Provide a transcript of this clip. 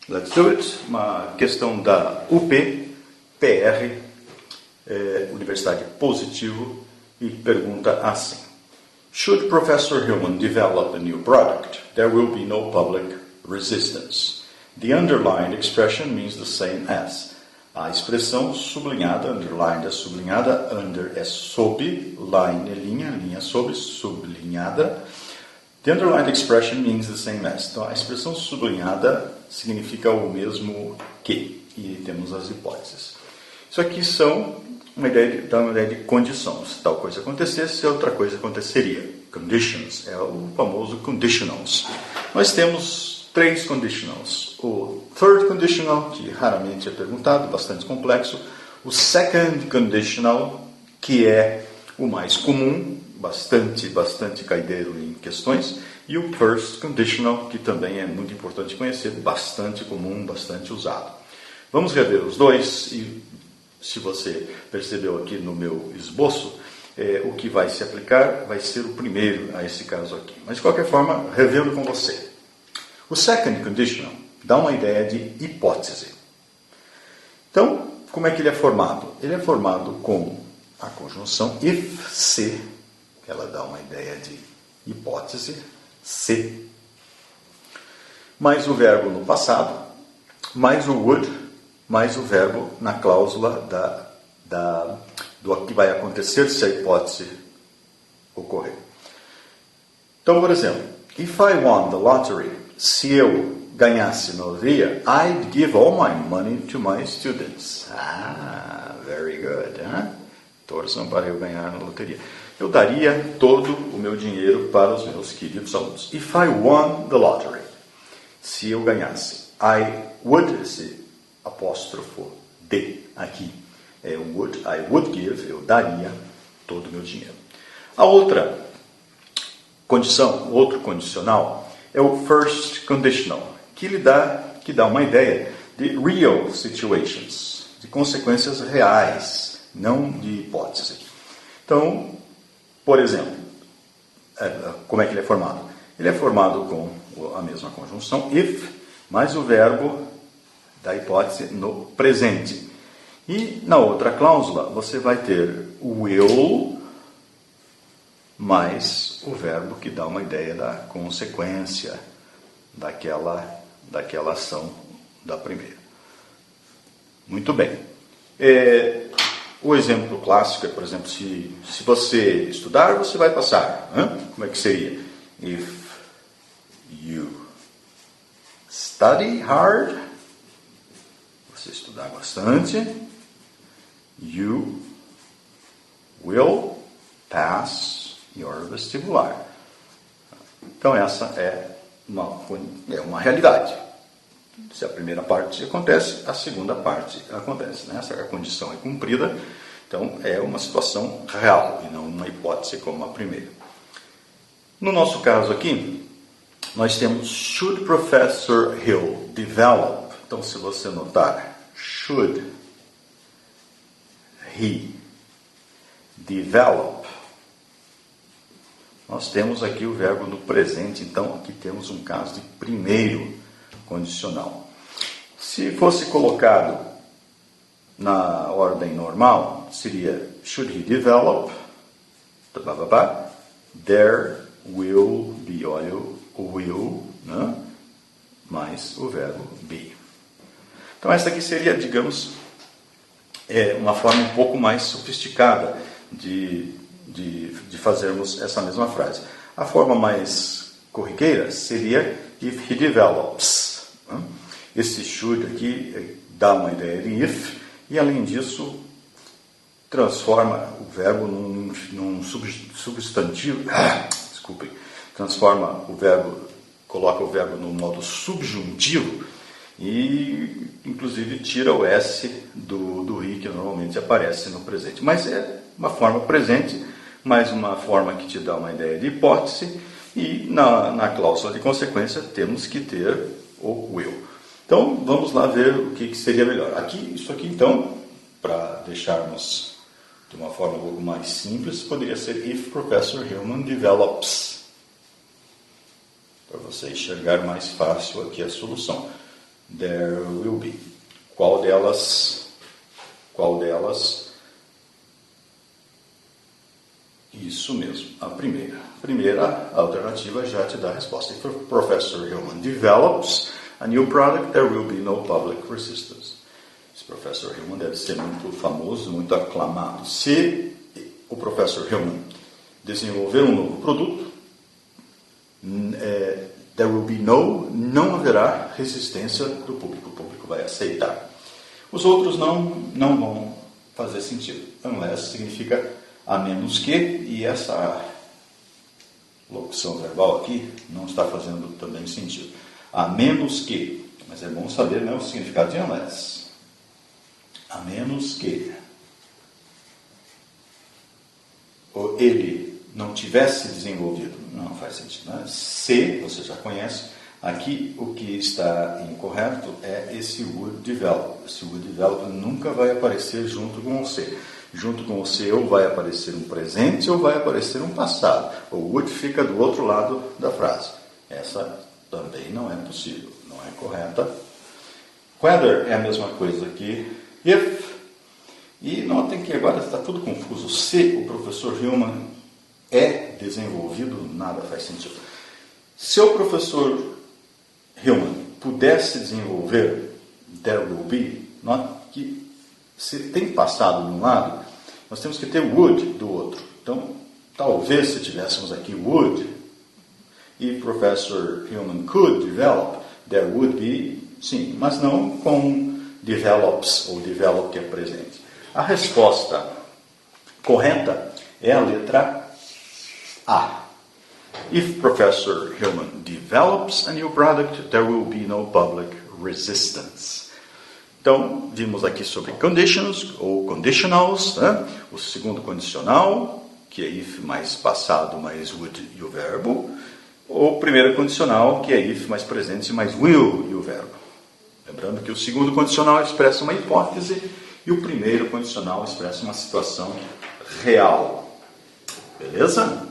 Let's do it. Uma questão da UP, PR, Universidade Positivo, e pergunta assim. Should Professor Hillman develop a new product, there will be no public resistance. The underlined expression means the same as. A expressão sublinhada, underlined é sublinhada, under é sob, line é linha, linha sob, sublinhada. The underlined expression means the same as. Então, a expressão sublinhada significa o mesmo que. E temos as hipóteses. Isso aqui são dá uma ideia de condição. Se tal coisa acontecesse, outra coisa aconteceria. Conditions, é o famoso conditionals. Nós temos 3 conditionals. O third conditional, que raramente é perguntado, bastante complexo. O second conditional, que é o mais comum, bastante caideiro em questões, e o first conditional, que também é muito importante conhecer, bastante comum, bastante usado. Vamos rever os dois, e se você percebeu aqui no meu esboço, o que vai se aplicar vai ser o primeiro a esse caso aqui. Mas de qualquer forma, revendo com você. O second conditional dá uma ideia de hipótese. Então, como é que ele é formado? Ele é formado com a conjunção if, se, ela dá uma ideia de hipótese, se, mais o verbo no passado, mais o would, mais o verbo na cláusula do que vai acontecer se a hipótese ocorrer. Então, por exemplo, if I won the lottery, se eu ganhasse na loteria, I'd give all my money to my students. Ah, very good. Huh? Torçam para eu ganhar na loteria. Eu daria todo o meu dinheiro para os meus queridos alunos. If I won the lottery, se eu ganhasse, I would, esse apóstrofo de aqui, I would give, eu daria todo o meu dinheiro. A outra condição, outro condicional, é o first conditional, que dá uma ideia de real situations, de consequências reais, não de hipótese. Então, por exemplo, como é que ele é formado? Ele é formado com a mesma conjunção if, mais o verbo da hipótese no presente. E na outra cláusula, você vai ter o will mais o verbo que dá uma ideia da consequência daquela ação da primeira. Muito bem. O exemplo clássico é, por exemplo, se você estudar, você vai passar. Como é que seria? If you study hard, você estudar bastante, you will pass your vestibular. Então essa é uma realidade. Se a primeira parte acontece, a segunda parte acontece. Né? Se a condição é cumprida, então é uma situação real e não uma hipótese como a primeira. No nosso caso aqui, nós temos should Professor Hill develop. Então, se você notar, should he develop, nós temos aqui o verbo no presente, então aqui temos um caso de primeiro condicional. Se fosse colocado na ordem normal, seria should he develop, there will be, olha o will, né? Mais o verbo be. Então essa aqui seria, digamos, uma forma um pouco mais sofisticada de fazermos essa mesma frase. A forma mais corriqueira seria if he develops. Esse should aqui dá uma ideia de if e, além disso, transforma o verbo num substantivo. Desculpem. Transforma o verbo, coloca o verbo no modo subjuntivo e, inclusive, tira o S do he que normalmente aparece no presente. Mas é uma forma presente, mais uma forma que te dá uma ideia de hipótese, e na cláusula de consequência temos que ter o will. Então, vamos lá ver o que seria melhor. Isso aqui, então, para deixarmos de uma forma um pouco mais simples, poderia ser if Professor Hillman develops, para você enxergar mais fácil aqui a solução. there will be. Qual delas? Isso mesmo, a primeira. A primeira alternativa já te dá a resposta. If Professor Hillman develops a new product, there will be no public resistance. Esse Professor Hillman deve ser muito famoso, muito aclamado. Se o Professor Hillman desenvolver um novo produto, there will be não haverá resistência do público. O público vai aceitar. Os outros não vão fazer sentido. Unless significa a menos que, e essa locução verbal aqui não está fazendo também sentido. A menos que, mas é bom saber, né, o significado de unless. A menos que ele não tivesse desenvolvido, não faz sentido. Né? Se, você já conhece, aqui o que está incorreto é esse would develop. Esse would develop nunca vai aparecer junto com o se. Junto com o se ou vai aparecer um presente ou vai aparecer um passado. O would fica do outro lado da frase. Essa também não é possível, não é correta. Whether é a mesma coisa que if. E notem que agora está tudo confuso. Se o professor Hillman é desenvolvido, nada faz sentido. Se o professor Hillman pudesse desenvolver there will be, note que se tem passado de um lado, nós temos que ter would do outro. Então, talvez se tivéssemos aqui would, e Professor Hillman could develop, there would be, sim, mas não com develops ou develop que é presente. A resposta correta é a letra A. If Professor Hillman develops a new product, there will be no public resistance. Então, vimos aqui sobre conditions ou conditionals, né? O segundo condicional, que é if mais passado mais would e o verbo. O primeiro condicional, que é if mais presente mais will e o verbo. Lembrando que o segundo condicional expressa uma hipótese e o primeiro condicional expressa uma situação real. Beleza?